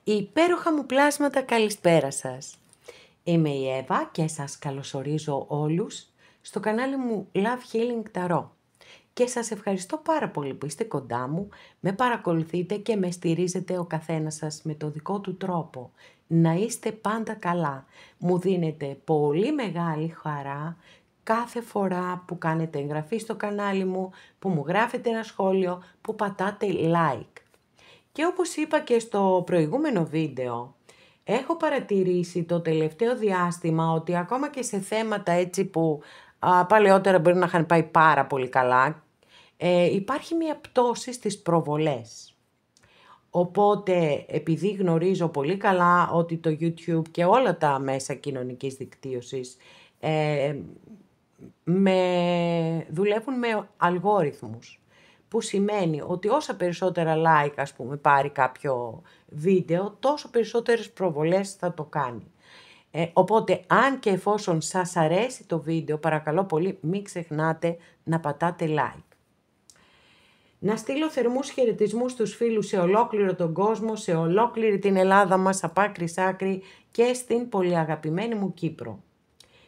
Υπέροχα μου πλάσματα, καλησπέρα σας. Είμαι η Εύα και σας καλωσορίζω όλους στο κανάλι μου Love Healing Tarot. Και σας ευχαριστώ πάρα πολύ που είστε κοντά μου, με παρακολουθείτε και με στηρίζετε ο καθένας σας με το δικό του τρόπο. Να είστε πάντα καλά. Μου δίνετε πολύ μεγάλη χαρά κάθε φορά που κάνετε εγγραφή στο κανάλι μου, που μου γράφετε ένα σχόλιο, που πατάτε like. Και όπως είπα και στο προηγούμενο βίντεο, έχω παρατηρήσει το τελευταίο διάστημα ότι ακόμα και σε θέματα έτσι που παλαιότερα μπορεί να είχαν πάει πάρα πολύ καλά, υπάρχει μια πτώση στις προβολές. Οπότε, επειδή γνωρίζω πολύ καλά ότι το YouTube και όλα τα μέσα κοινωνικής δικτύωσης δουλεύουν με αλγόριθμους, που σημαίνει ότι όσα περισσότερα like, ας πούμε, πάρει κάποιο βίντεο, τόσο περισσότερες προβολές θα το κάνει. Οπότε, αν και εφόσον σας αρέσει το βίντεο, παρακαλώ πολύ μην ξεχνάτε να πατάτε like. Να στείλω θερμούς χαιρετισμούς στους φίλους σε ολόκληρο τον κόσμο, σε ολόκληρη την Ελλάδα μας, από άκρη σ' άκρη και στην πολύ αγαπημένη μου Κύπρο.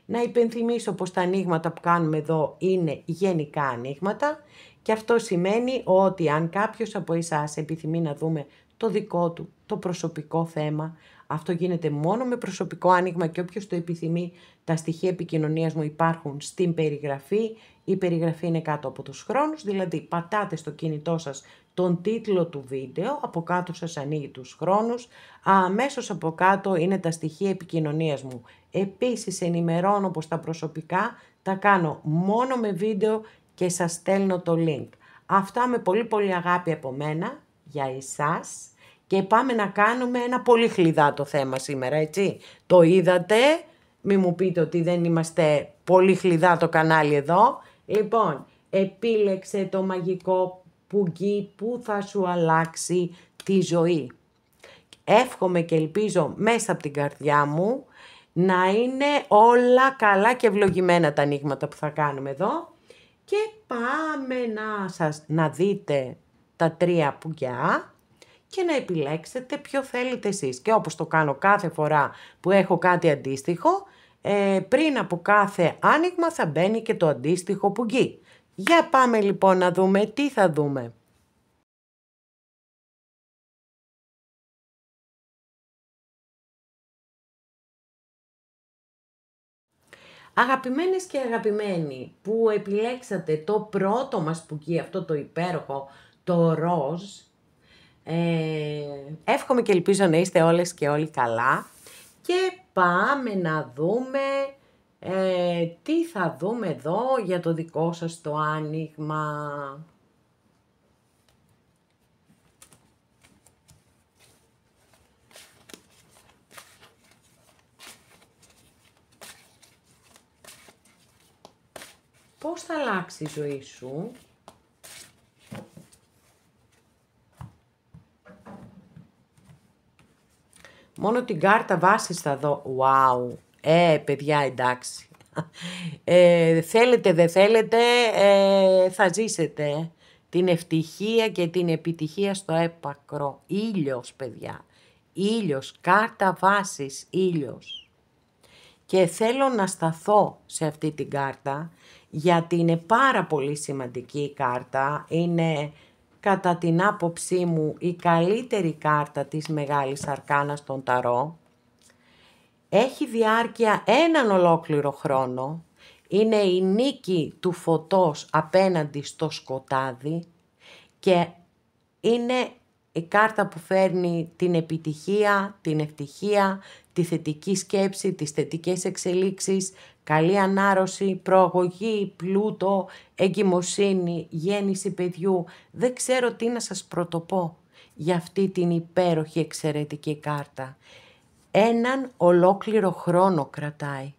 Να υπενθυμίσω πως τα ανοίγματα που κάνουμε εδώ είναι γενικά ανοίγματα και αυτό σημαίνει ότι αν κάποιος από εσάς επιθυμεί να δούμε το δικό του, το προσωπικό θέμα, αυτό γίνεται μόνο με προσωπικό άνοιγμα και όποιος το επιθυμεί, τα στοιχεία επικοινωνίας μου υπάρχουν στην περιγραφή. Η περιγραφή είναι κάτω από τους χρόνους, δηλαδή πατάτε στο κινητό σας τον τίτλο του βίντεο, από κάτω σας ανοίγει τους χρόνους, αμέσως από κάτω είναι τα στοιχεία επικοινωνίας μου. Επίσης ενημερώνω πως τα προσωπικά τα κάνω μόνο με βίντεο και σας στέλνω το link. Αυτά με πολύ πολύ αγάπη από μένα, για εσάς, και πάμε να κάνουμε ένα πολύ χλιδάτο θέμα σήμερα, έτσι. Το είδατε, μη μου πείτε ότι δεν είμαστε πολύ χλιδάτο κανάλι εδώ. Λοιπόν, επίλεξε το μαγικό πουγγί που θα σου αλλάξει τη ζωή. Εύχομαι και ελπίζω μέσα από την καρδιά μου να είναι όλα καλά και ευλογημένα τα ανοίγματα που θα κάνουμε εδώ. Και πάμε να δείτε τα τρία πουγγιά και να επιλέξετε ποιο θέλετε εσείς. Και όπως το κάνω κάθε φορά που έχω κάτι αντίστοιχο, πριν από κάθε άνοιγμα θα μπαίνει και το αντίστοιχο πουγγί. Για πάμε λοιπόν να δούμε τι θα δούμε. Αγαπημένες και αγαπημένοι που επιλέξατε το πρώτο μας πουγγί, αυτό το υπέροχο, το ροζ, εύχομαι και ελπίζω να είστε όλες και όλοι καλά και πάμε να δούμε τι θα δούμε εδώ για το δικό σας το άνοιγμα. Πώς θα αλλάξει η ζωή σου? Μόνο την κάρτα βάσης θα δω. Wow. Παιδιά, εντάξει. Θέλετε, δεν θέλετε, θα ζήσετε την ευτυχία και την επιτυχία στο έπακρο. Ήλιος, παιδιά. Ήλιος, κάρτα βάσης, ήλιος. Και θέλω να σταθώ σε αυτή την κάρτα, γιατί είναι πάρα πολύ σημαντική η κάρτα. Είναι κατά την άποψή μου η καλύτερη κάρτα της Μεγάλης Αρκάνας των Ταρό. Έχει διάρκεια έναν ολόκληρο χρόνο. Είναι η νίκη του φωτός απέναντι στο σκοτάδι και είναι η κάρτα που φέρνει την επιτυχία, την ευτυχία, τη θετική σκέψη, τις θετικές εξελίξεις, καλή ανάρρωση, προαγωγή, πλούτο, εγκυμοσύνη, γέννηση παιδιού. Δεν ξέρω τι να σας πρωτοπώ για αυτή την υπέροχη εξαιρετική κάρτα. Έναν ολόκληρο χρόνο κρατάει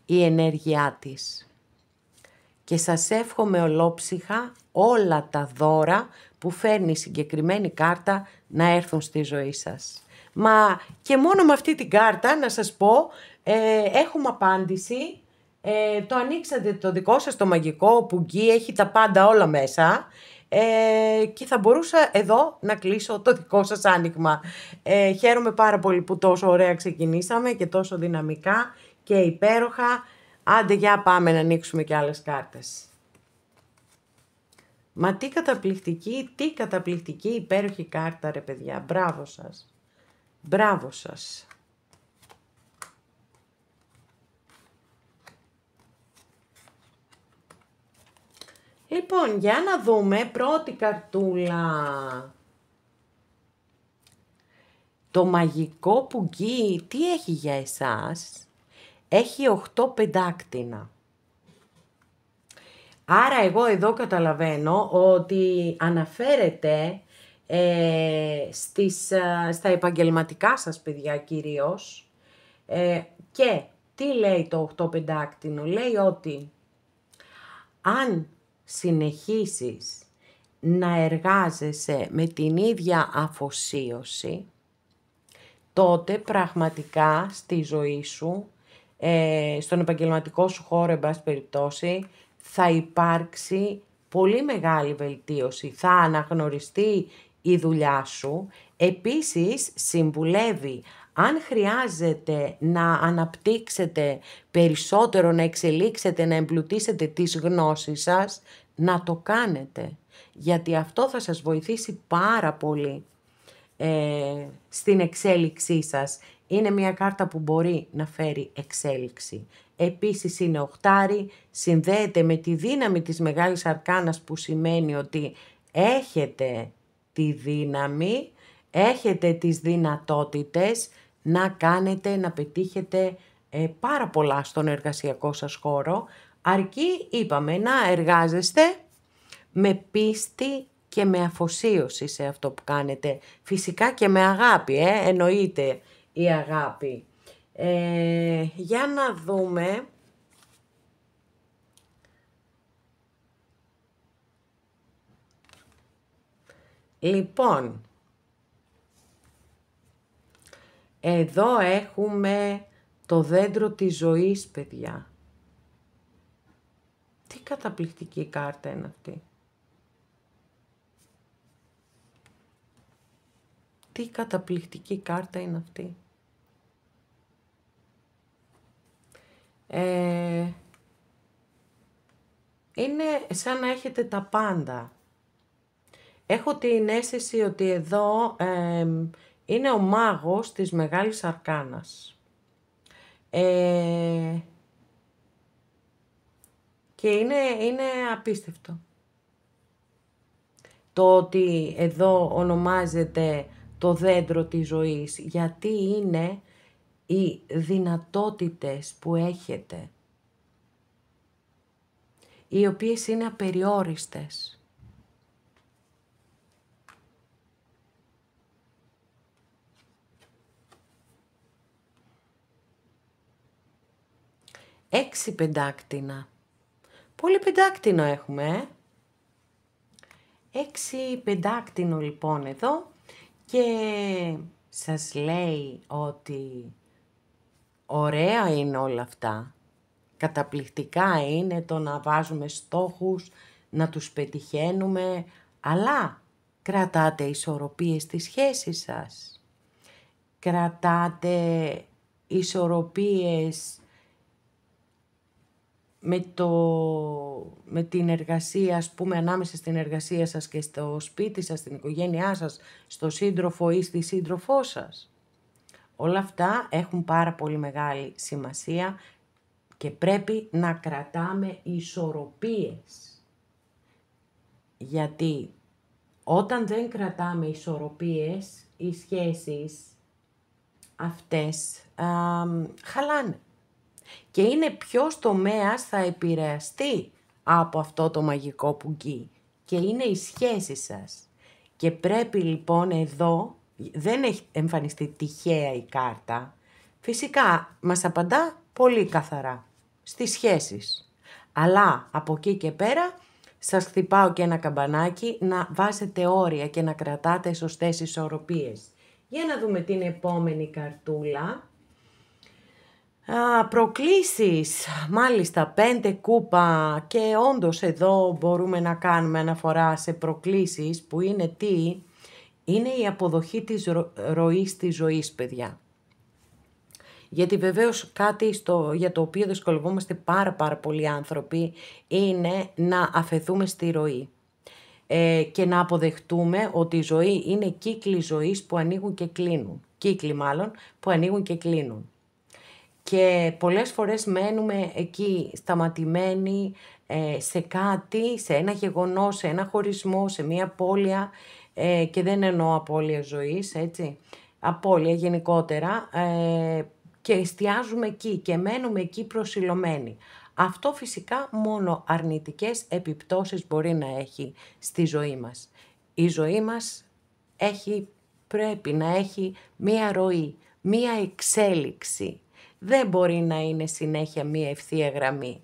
η ενέργειά της. Και σας εύχομαι ολόψυχα όλα τα δώρα που φέρνει η συγκεκριμένη κάρτα να έρθουν στη ζωή σας. Μα και μόνο με αυτή την κάρτα να σας πω, έχουμε απάντηση. Το ανοίξατε το δικό σας το μαγικό πουγγί, έχει τα πάντα όλα μέσα. Και θα μπορούσα εδώ να κλείσω το δικό σας άνοιγμα. Χαίρομαι πάρα πολύ που τόσο ωραία ξεκινήσαμε και τόσο δυναμικά και υπέροχα. Άντε για πάμε να ανοίξουμε και άλλες κάρτες. Μα τι καταπληκτική υπέροχη κάρτα ρε παιδιά. Μπράβο σας. Μπράβο σας. Λοιπόν, για να δούμε πρώτη καρτούλα. Το μαγικό πουγγί, τι έχει για εσάς? Έχει 8 πεντάκτηνα. Άρα εγώ εδώ καταλαβαίνω ότι αναφέρεται στα επαγγελματικά σας παιδιά κυρίως. Και τι λέει το 8 πεντάκτηνο? Λέει ότι αν συνεχίσεις να εργάζεσαι με την ίδια αφοσίωση, τότε πραγματικά στη ζωή σου, στον επαγγελματικό σου χώρο, εν πάση περιπτώσει, θα υπάρξει πολύ μεγάλη βελτίωση. Θα αναγνωριστεί η δουλειά σου. Επίσης, συμβουλεύει, αν χρειάζεται να αναπτύξετε περισσότερο, να εξελίξετε, να εμπλουτίσετε τις γνώσεις σας, να το κάνετε. Γιατί αυτό θα σας βοηθήσει πάρα πολύ στην εξέλιξή σας. Είναι μια κάρτα που μπορεί να φέρει εξέλιξη. Επίσης είναι οχτάρι, συνδέεται με τη δύναμη της Μεγάλης Αρκάνας, που σημαίνει ότι έχετε τη δύναμη, έχετε τις δυνατότητες να κάνετε, να πετύχετε πάρα πολλά στον εργασιακό σας χώρο, αρκεί, είπαμε, να εργάζεστε με πίστη και με αφοσίωση σε αυτό που κάνετε. Φυσικά και με αγάπη, εννοείται η αγάπη. Για να δούμε. Λοιπόν, εδώ έχουμε το δέντρο της ζωής, παιδιά. Τι καταπληκτική κάρτα είναι αυτή. Τι καταπληκτική κάρτα είναι αυτή. Είναι σαν να έχετε τα πάντα. Έχω την αίσθηση ότι εδώ είναι ο μάγος της Μεγάλης Αρκάνας. Και είναι απίστευτο. Το ότι εδώ ονομάζεται το δέντρο της ζωής, γιατί είναι οι δυνατότητες που έχετε, οι οποίες είναι απεριόριστες. Έξι πεντάκτηνα. Πολύ πεντάκτηνο έχουμε, 6 πεντάκτηνο λοιπόν εδώ, και σας λέει ότι ωραία είναι όλα αυτά. Καταπληκτικά είναι το να βάζουμε στόχους, να τους πετυχαίνουμε, αλλά κρατάτε ισορροπίες στις σχέσεις σας. Κρατάτε ισορροπίες με την εργασία, ας πούμε, ανάμεσα στην εργασία σας και στο σπίτι σας, στην οικογένειά σας, στο σύντροφο ή στη σύντροφό σας. Όλα αυτά έχουν πάρα πολύ μεγάλη σημασία και πρέπει να κρατάμε ισορροπίες. Γιατί όταν δεν κρατάμε ισορροπίες, οι σχέσεις αυτές χαλάνε. Και είναι ποιος τομέας θα επηρεαστεί από αυτό το μαγικό πουγγί. Και είναι οι σχέσεις σας. Και πρέπει λοιπόν εδώ, δεν έχει εμφανιστεί τυχαία η κάρτα. Φυσικά μας απαντά πολύ καθαρά στις σχέσεις. Αλλά από εκεί και πέρα σας χτυπάω και ένα καμπανάκι να βάζετε όρια και να κρατάτε σωστές ισορροπίες. Για να δούμε την επόμενη καρτούλα. Προκλήσεις, μάλιστα 5 κούπα, και όντως εδώ μπορούμε να κάνουμε αναφορά σε προκλήσεις που είναι τι? Είναι η αποδοχή της ροής της ζωής, παιδιά. Γιατί βεβαίως κάτι για το οποίο δυσκολευόμαστε πάρα πολλοί άνθρωποι είναι να αφαιθούμε στη ροή. Και να αποδεχτούμε ότι η ζωή είναι κύκλοι ζωής που ανοίγουν και κλείνουν. Κύκλοι μάλλον που ανοίγουν και κλείνουν. Και πολλές φορές μένουμε εκεί σταματημένοι σε κάτι, σε ένα γεγονός, σε ένα χωρισμό, σε μία απώλεια, και δεν εννοώ απώλεια ζωής, έτσι, απώλεια γενικότερα, και εστιάζουμε εκεί και μένουμε εκεί προσιλωμένοι. Αυτό φυσικά μόνο αρνητικές επιπτώσεις μπορεί να έχει στη ζωή μας. Η ζωή μας πρέπει να έχει μία ροή, μία εξέλιξη. Δεν μπορεί να είναι συνέχεια μία ευθεία γραμμή.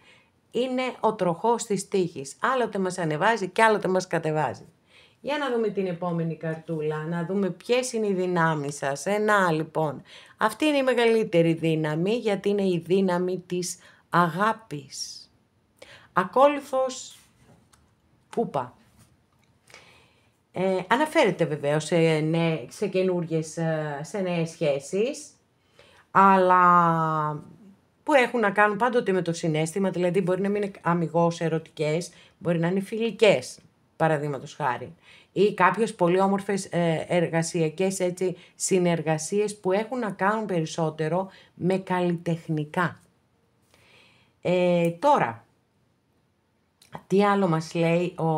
Είναι ο τροχός της τύχης. Άλλοτε μας ανεβάζει και άλλοτε μας κατεβάζει. Για να δούμε την επόμενη καρτούλα, να δούμε ποιες είναι οι δυνάμεις σας. Λοιπόν, αυτή είναι η μεγαλύτερη δύναμη, γιατί είναι η δύναμη της αγάπης. Ακόλουθος κούπα. Αναφέρεται βεβαίως σε καινούργιες, σε νέες σχέσεις, αλλά που έχουν να κάνουν πάντοτε με το συναίσθημα, δηλαδή μπορεί να μην είναι αμιγώς ερωτικές, μπορεί να είναι φιλικές, παραδείγματος χάρη, ή κάποιες πολύ όμορφες εργασιακές συνεργασίες που έχουν να κάνουν περισσότερο με καλλιτεχνικά. Τώρα, τι άλλο μας λέει ο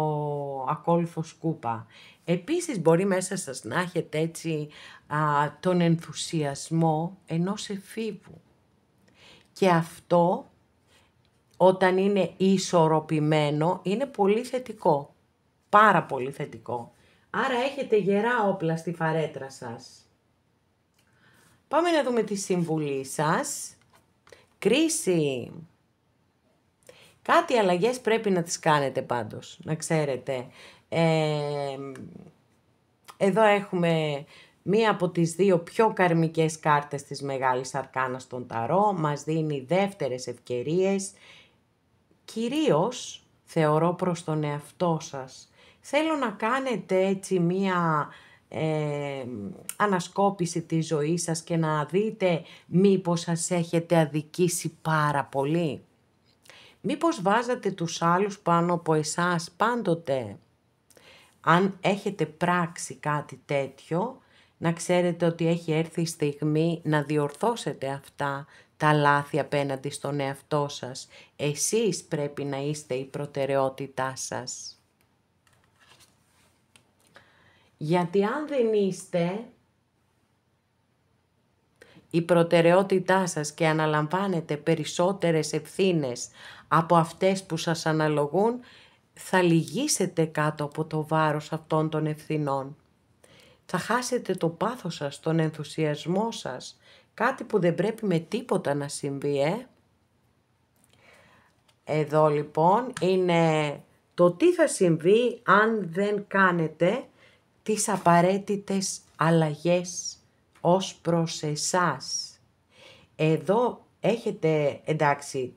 ακόλουθος κούπα? Επίσης μπορεί μέσα σας να έχετε έτσι τον ενθουσιασμό ενός εφήβου. Και αυτό όταν είναι ισορροπημένο είναι πολύ θετικό. Πάρα πολύ θετικό. Άρα έχετε γερά όπλα στη φαρέτρα σας. Πάμε να δούμε τη συμβουλή σας. Κρίση. Κάτι αλλαγές πρέπει να τις κάνετε πάντως, να ξέρετε. Εδώ έχουμε μία από τις δύο πιο καρμικές κάρτες της Μεγάλης Αρκάνας στον Ταρό. Μας δίνει δεύτερες ευκαιρίες, κυρίως θεωρώ προς τον εαυτό σας. Θέλω να κάνετε έτσι μία ανασκόπηση της ζωής σας και να δείτε μήπως σας έχετε αδικήσει πάρα πολύ. Μήπως βάζατε τους άλλους πάνω από εσάς πάντοτε. Αν έχετε πράξει κάτι τέτοιο, να ξέρετε ότι έχει έρθει η στιγμή να διορθώσετε αυτά τα λάθη απέναντι στον εαυτό σας. Εσείς πρέπει να είστε η προτεραιότητά σας. Γιατί αν δεν είστε η προτεραιότητά σας και αναλαμβάνετε περισσότερες ευθύνες από αυτές που σας αναλογούν, θα λυγίσετε κάτω από το βάρος αυτών των ευθυνών. Θα χάσετε το πάθος σας, τον ενθουσιασμό σας, κάτι που δεν πρέπει με τίποτα να συμβεί, Εδώ λοιπόν είναι το τι θα συμβεί αν δεν κάνετε τις απαραίτητες αλλαγές ως προς εσάς. Εδώ έχετε, εντάξει,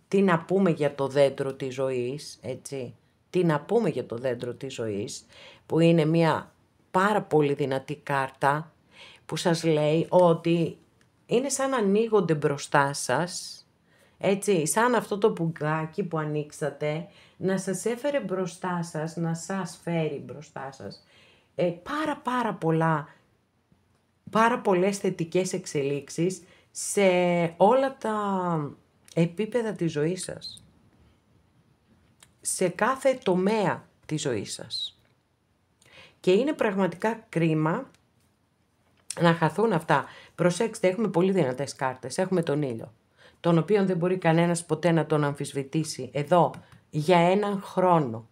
τι να πούμε για το δέντρο της ζωής, έτσι. Τι να πούμε για το δέντρο της ζωής, που είναι μια πάρα πολύ δυνατή κάρτα, που σας λέει ότι είναι σαν να ανοίγονται μπροστά σας, έτσι, σαν αυτό το πουγκάκι που ανοίξατε, να σας έφερε μπροστά σας, να σας φέρει μπροστά σας πάρα πολλές θετικές εξελίξεις σε όλα τα επίπεδα της ζωής σας. Σε κάθε τομέα της ζωής σας. Και είναι πραγματικά κρίμα να χαθούν αυτά. Προσέξτε, έχουμε πολύ δυνατές κάρτες. Έχουμε τον ήλιο, τον οποίο δεν μπορεί κανένας ποτέ να τον αμφισβητήσει. Εδώ, για έναν χρόνο.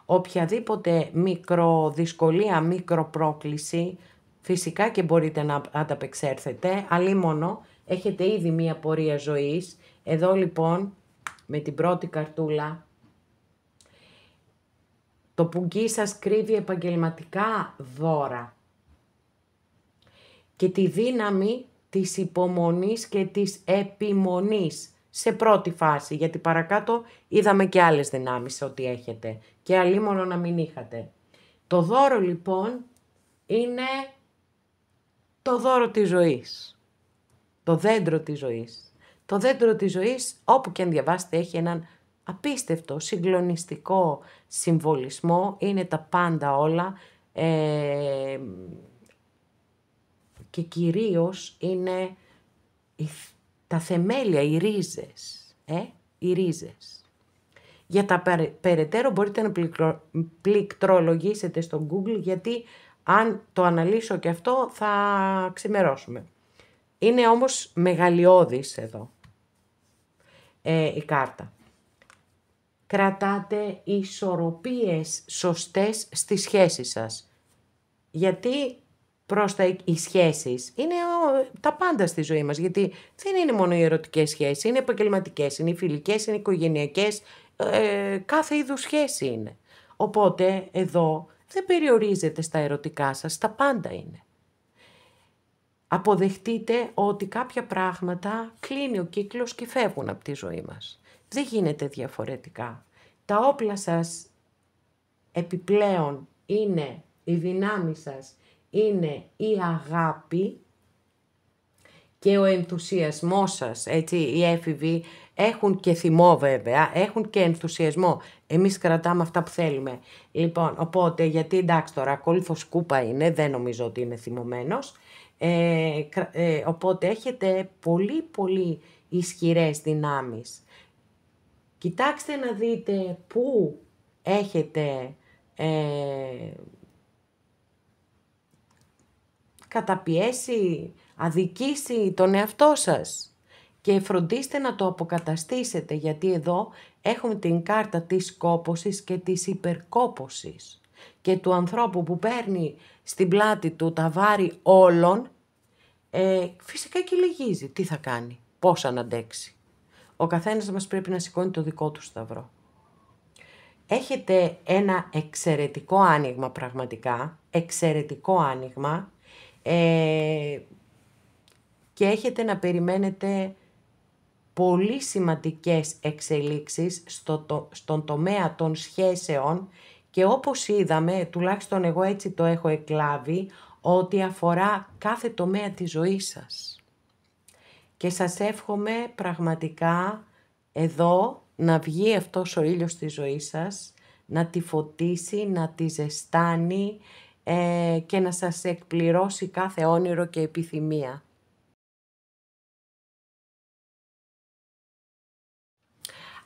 Οποιαδήποτε μικροδυσκολία, μικροπρόκληση, φυσικά και μπορείτε να ανταπεξέλθετε, αλίμονο, έχετε ήδη μία πορεία ζωής. Εδώ λοιπόν, με την πρώτη καρτούλα, το πουγγί σας κρύβει επαγγελματικά δώρα και τη δύναμη της υπομονής και της επιμονής σε πρώτη φάση, γιατί παρακάτω είδαμε και άλλες δυνάμεις ότι έχετε και αλίμονο να μην είχατε. Το δώρο λοιπόν είναι το δώρο της ζωής, το δέντρο της ζωής. Το δέντρο της ζωής, όπου και αν διαβάσετε, έχει έναν απίστευτο, συγκλονιστικό συμβολισμό, είναι τα πάντα όλα και κυρίως είναι τα θεμέλια, οι ρίζες, οι ρίζες. Για τα περαιτέρω μπορείτε να πληκτρολογήσετε στο Google, γιατί αν το αναλύσω και αυτό θα ξημερώσουμε. Είναι όμως μεγαλειώδης εδώ η κάρτα. Κρατάτε ισορροπίες σωστές στις σχέσεις σας. Γιατί προς οι σχέσεις είναι τα πάντα στη ζωή μας. Γιατί δεν είναι μόνο οι ερωτικές σχέσεις, είναι επαγγελματικές, είναι οι φιλικές, είναι οι οικογενειακές, κάθε είδους σχέση είναι. Οπότε εδώ δεν περιορίζεται στα ερωτικά σας, τα πάντα είναι. Αποδεχτείτε ότι κάποια πράγματα κλείνει ο κύκλος και φεύγουν από τη ζωή μας. Δεν γίνεται διαφορετικά. Τα όπλα σας επιπλέον είναι η δύναμη σας, είναι η αγάπη και ο ενθουσιασμός σας, έτσι, οι έφηβοι έχουν και θυμό βέβαια, έχουν και ενθουσιασμό. Εμείς κρατάμε αυτά που θέλουμε. Λοιπόν, οπότε, γιατί εντάξει τώρα, ακόλουθος κούπα είναι, δεν νομίζω ότι είναι θυμωμένος, οπότε έχετε πολύ πολύ ισχυρές δυνάμεις. Κοιτάξτε να δείτε πού έχετε καταπιέσει, αδικήσει τον εαυτό σας και φροντίστε να το αποκαταστήσετε, γιατί εδώ έχουμε την κάρτα της κόπωσης και της υπερκόπωσης και του ανθρώπου που παίρνει στην πλάτη του τα βάρη όλων, φυσικά και λυγίζει. Τι θα κάνει, πώς αν αντέξει. Ο καθένας μας πρέπει να σηκώνει το δικό του σταυρό. Έχετε ένα εξαιρετικό άνοιγμα πραγματικά, εξαιρετικό άνοιγμα, και έχετε να περιμένετε πολύ σημαντικές εξελίξεις στον τομέα των σχέσεων και όπως είδαμε, τουλάχιστον εγώ έτσι το έχω εκλάβει, ότι αφορά κάθε τομέα της ζωής σας. Και σας εύχομαι πραγματικά εδώ να βγει αυτός ο ήλιος στη ζωή σας, να τη φωτίσει, να τη ζεστάνει και να σας εκπληρώσει κάθε όνειρο και επιθυμία.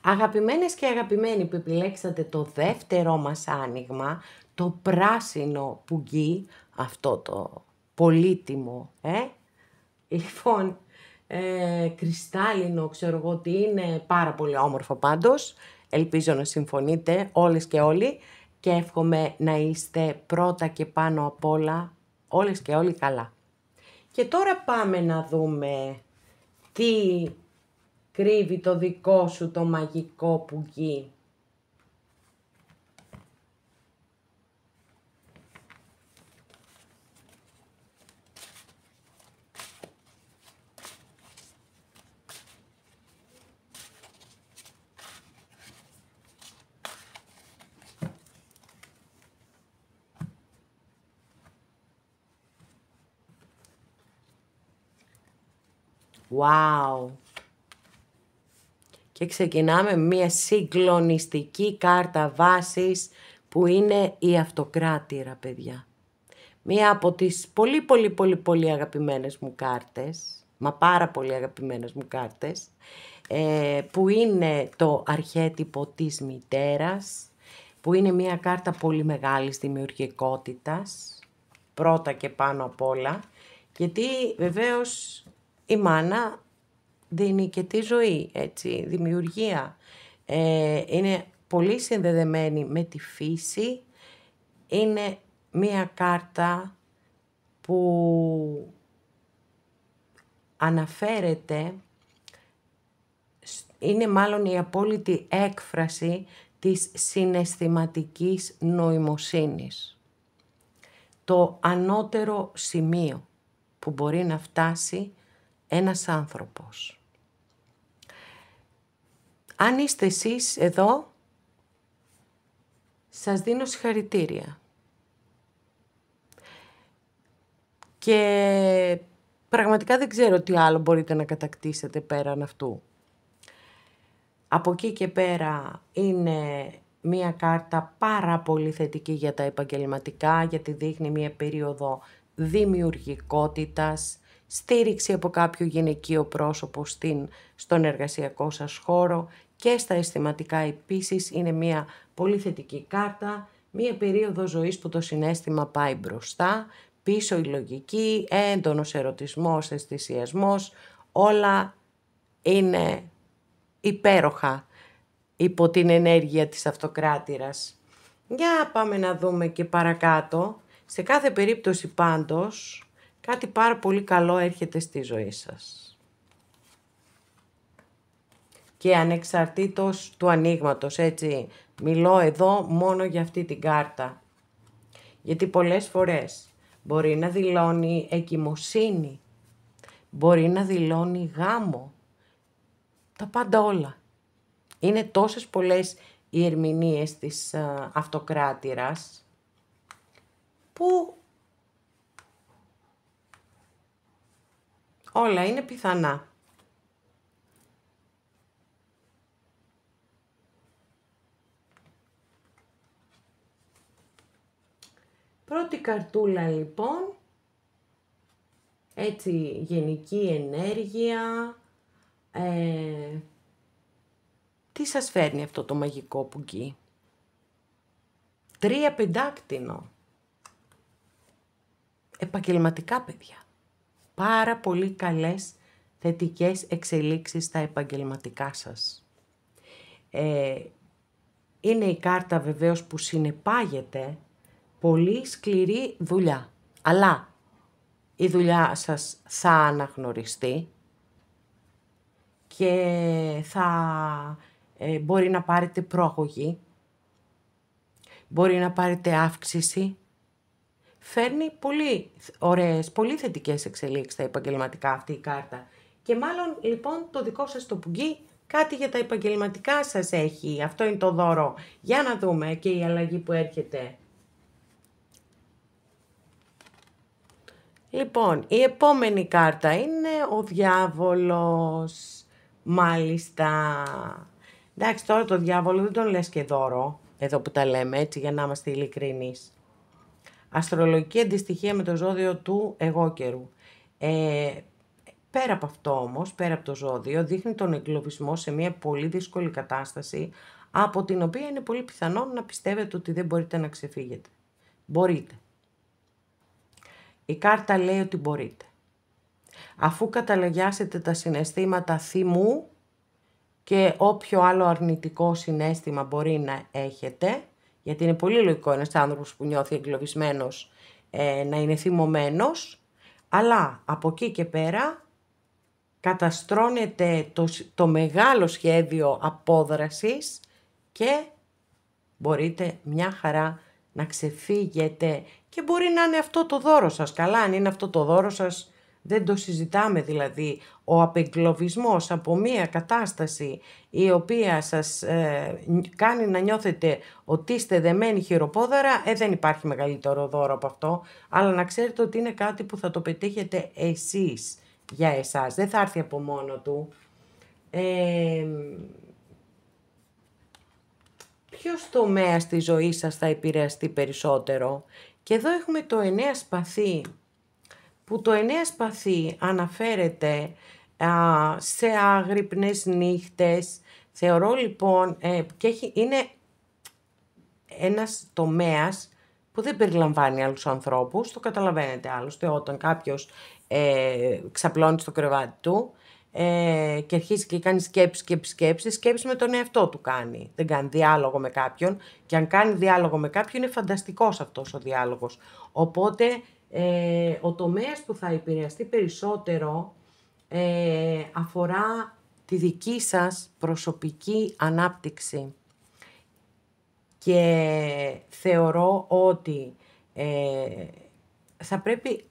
Αγαπημένες και αγαπημένοι που επιλέξατε το δεύτερό μας άνοιγμα, το πράσινο πουγγί, αυτό το πολύτιμο, λοιπόν, κρυστάλλινο, ξέρω εγώ ότι είναι, πάρα πολύ όμορφο πάντως, ελπίζω να συμφωνείτε όλες και όλοι και εύχομαι να είστε πρώτα και πάνω απ' όλα, όλες και όλοι καλά. Και τώρα πάμε να δούμε τι κρύβει το δικό σου το μαγικό πουγγί. Wow! Και ξεκινάμε με μια συγκλονιστική κάρτα βάσης που είναι η Αυτοκράτηρα, παιδιά. Μία από τις πολύ αγαπημένες μου κάρτες, μα πάρα πολύ αγαπημένες μου κάρτες, που είναι το αρχέτυπο της μητέρας, που είναι μια κάρτα πολύ μεγάλης δημιουργικότητας, πρώτα και πάνω απ' όλα, γιατί βεβαίως η μάνα δίνει και τη ζωή, έτσι, δημιουργία. Είναι πολύ συνδεδεμένη με τη φύση. Είναι μία κάρτα που αναφέρεται, είναι μάλλον η απόλυτη έκφραση της συναισθηματικής νοημοσύνης. Το ανώτερο σημείο που μπορεί να φτάσει ένας άνθρωπος. Αν είστε εσείς εδώ, σας δίνω συγχαρητήρια. Και πραγματικά δεν ξέρω τι άλλο μπορείτε να κατακτήσετε πέραν αυτού. Από εκεί και πέρα είναι μία κάρτα πάρα πολύ θετική για τα επαγγελματικά, γιατί δείχνει μία περίοδο δημιουργικότητας, στήριξη από κάποιο γυναικείο πρόσωπο στον εργασιακό σας χώρο και στα αισθηματικά επίσης είναι μία πολύ θετική κάρτα, μία περίοδο ζωής που το συναίσθημα πάει μπροστά, πίσω η λογική, έντονος ερωτισμός, αισθησιασμός, όλα είναι υπέροχα υπό την ενέργεια της αυτοκράτηρας. Για πάμε να δούμε και παρακάτω. Σε κάθε περίπτωση πάντως, κάτι πάρα πολύ καλό έρχεται στη ζωή σας. Και ανεξαρτήτως του ανοίγματος, έτσι, μιλώ εδώ μόνο για αυτή την κάρτα. Γιατί πολλές φορές μπορεί να δηλώνει εγκυμοσύνη, μπορεί να δηλώνει γάμο, τα πάντα όλα. Είναι τόσες πολλές οι ερμηνείες της αυτοκράτηρας που όλα είναι πιθανά. Πρώτη καρτούλα λοιπόν, έτσι γενική ενέργεια. Τι σας φέρνει αυτό το μαγικό πουγγί? 3 πεντάκτηνο. Επαγγελματικά παιδιά. Πάρα πολύ καλές θετικές εξελίξεις στα επαγγελματικά σας. Είναι η κάρτα βεβαίως που συνεπάγεται πολύ σκληρή δουλειά. Αλλά η δουλειά σας θα αναγνωριστεί και θα μπορεί να πάρετε προαγωγή, μπορεί να πάρετε αύξηση. Φέρνει πολύ ωραίες, πολύ θετικές εξελίξεις στα επαγγελματικά αυτή η κάρτα. Και μάλλον λοιπόν το δικό σας το πουγγί κάτι για τα επαγγελματικά σας έχει. Αυτό είναι το δώρο. Για να δούμε και η αλλαγή που έρχεται. Λοιπόν, η επόμενη κάρτα είναι ο διάβολος. Μάλιστα. Εντάξει, τώρα το διάβολο δεν τον λες και δώρο, εδώ που τα λέμε, έτσι, για να είμαστε ειλικρινείς. Αστρολογική αντιστοιχεία με το ζώδιο του εγώ καιρού. Πέρα από αυτό όμως, πέρα από το ζώδιο, δείχνει τον εγκλωβισμό σε μια πολύ δύσκολη κατάσταση, από την οποία είναι πολύ πιθανό να πιστεύετε ότι δεν μπορείτε να ξεφύγετε. Μπορείτε. Η κάρτα λέει ότι μπορείτε. Αφού καταλαγιάσετε τα συναισθήματα θυμού και όποιο άλλο αρνητικό συναίσθημα μπορεί να έχετε, γιατί είναι πολύ λογικό ένας άνθρωπος που νιώθει εγκλωβισμένος να είναι θυμωμένος, αλλά από εκεί και πέρα καταστρώνεται το μεγάλο σχέδιο απόδρασης και μπορείτε μια χαρά να ξεφύγετε και μπορεί να είναι αυτό το δώρο σας. Καλά, αν είναι αυτό το δώρο σας, δεν το συζητάμε, δηλαδή ο απεγκλωβισμός από μια κατάσταση η οποία σας κάνει να νιώθετε ότι είστε δεμένοι χειροπόδαρα, δεν υπάρχει μεγαλύτερο δώρο από αυτό, αλλά να ξέρετε ότι είναι κάτι που θα το πετύχετε εσείς για εσάς, δεν θα έρθει από μόνο του. Ποιος τομέας της ζωής σας θα επηρεαστεί περισσότερο? Και εδώ έχουμε το 9 σπαθί, που το 9 σπαθί αναφέρεται σε άγρυπνες νύχτες. Θεωρώ λοιπόν, και είναι ένας τομέας που δεν περιλαμβάνει άλλους ανθρώπους, το καταλαβαίνετε άλλωστε, όταν κάποιος ξαπλώνει στο κρεβάτι του και αρχίζει και κάνει σκέψεις με τον εαυτό του κάνει. Δεν κάνει διάλογο με κάποιον, και αν κάνει διάλογο με κάποιον είναι φανταστικός αυτός ο διάλογος. Οπότε ο τομέας που θα επηρεαστεί περισσότερο αφορά τη δική σας προσωπική ανάπτυξη. Και θεωρώ ότι θα πρέπει,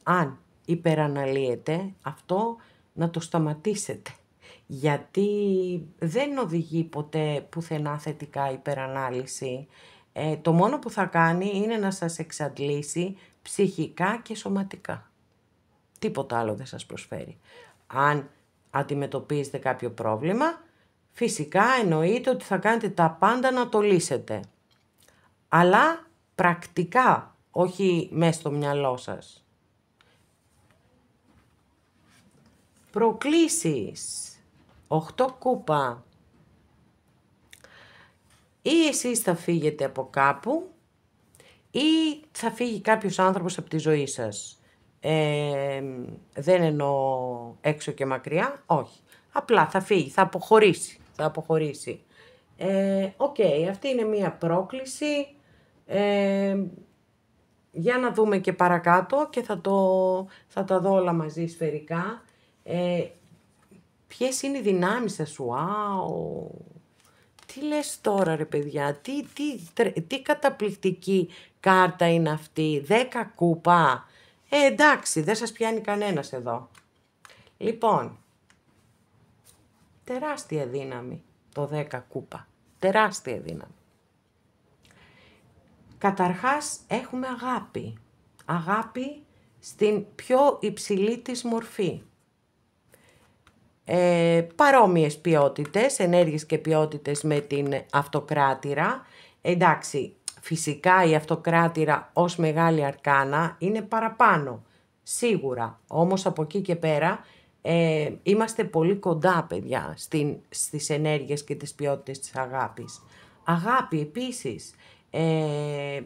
αν υπεραναλύετε, αυτό να το σταματήσετε. Γιατί δεν οδηγεί ποτέ πουθενά θετικά υπερανάλυση. Το μόνο που θα κάνει είναι να σας εξαντλήσει ψυχικά και σωματικά. Τίποτα άλλο δεν σας προσφέρει. Αν αντιμετωπίζετε κάποιο πρόβλημα, φυσικά εννοείται ότι θα κάνετε τα πάντα να το λύσετε. Αλλά πρακτικά, όχι μέσα στο μυαλό σας. Προκλήσεις. 8 κούπα. Ή εσείς θα φύγετε από κάπου ή θα φύγει κάποιος άνθρωπος από τη ζωή σας. Δεν εννοώ έξω και μακριά, όχι. Απλά θα φύγει, θα αποχωρήσει. Οκ, αυτή είναι μία πρόκληση. Για να δούμε και παρακάτω και θα τα δω όλα μαζί σφαιρικά. Ποιες είναι οι δυνάμεις σας, wow. Τι λες τώρα ρε παιδιά, τι καταπληκτική κάρτα είναι αυτή, 10 κούπα. Εντάξει, δεν σας πιάνει κανένας εδώ. Λοιπόν, τεράστια δύναμη το 10 κούπα, τεράστια δύναμη. Καταρχάς έχουμε αγάπη, αγάπη στην πιο υψηλή της μορφή. Παρόμοιες ποιότητες, ενέργειες και ποιότητες με την αυτοκράτηρα. Εντάξει, φυσικά η αυτοκράτηρα ως μεγάλη αρκάνα είναι παραπάνω, σίγουρα. Όμως από εκεί και πέρα είμαστε πολύ κοντά, παιδιά, στις ενέργειες και τις ποιότητες της αγάπης. Αγάπη επίσης.